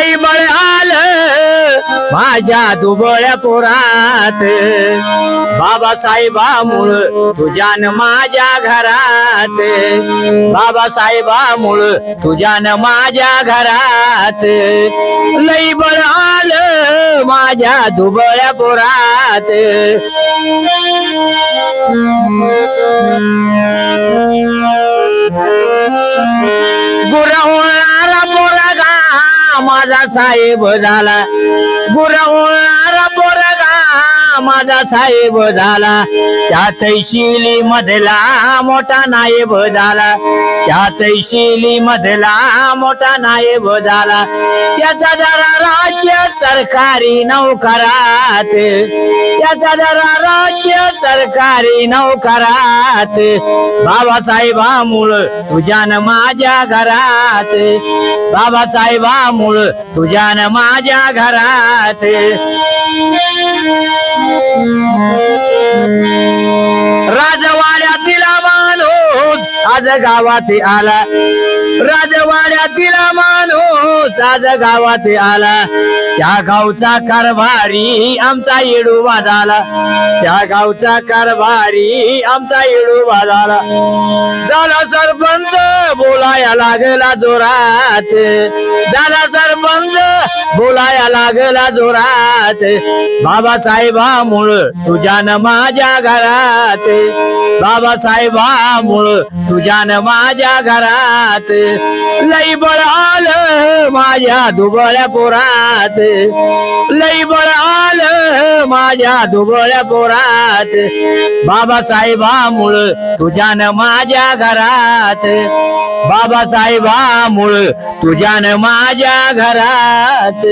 लई बळ आलं माझ्या दुबळ्या पोरात बाबासाहेबामुळं तुझ्यान माझ्या घरात बाबासाहेबामुळं तुझ्यान माझ्या घरात लई बळ आलं माझ्या दुबळ्या पोरात गुरवणारा पोरगा माझा साहेब झाला गुरवणारा पोरगा माझा साहेब झाला त्या तैशिली मधला मोठा नायब झाला त्या तैशिली मधला मोठा नायब झाला त्याचा जरा राज्य सरकारी नोकरात त्याचा जरा राज्य सरकारी नोकरात बाबासाहेबामुळं तुझ्यान माझ्या घरात बाबासाहेबामुळं तुझ्यान माझ्या घरात राजवाड्यातील माणूस आज गावात आला राजवाड्यातील माणूस आज गावात आला त्या गावचा कारभारी आमचा येडूबा झाला त्या गावचा कारभारी आमचा येडूबा झाला झाला सरपंच बोलाया लागला जोरात झाला सरपंच बोलाया लागला जोरात बाबासाहेबामुळं तुझ्यान माझ्या घरात बाबासाहेबामुळं तुझ्यान माझ्या घरात लई बळ आलं माझ्या दुबळ्या पोरात लई बळ आलं माझ्या दुबळ्या पोरात बाबासाहेबामुळं तुझ्यान माझ्या घरात बाबासाहेबामुळं तुझ्यान माझ्या घरात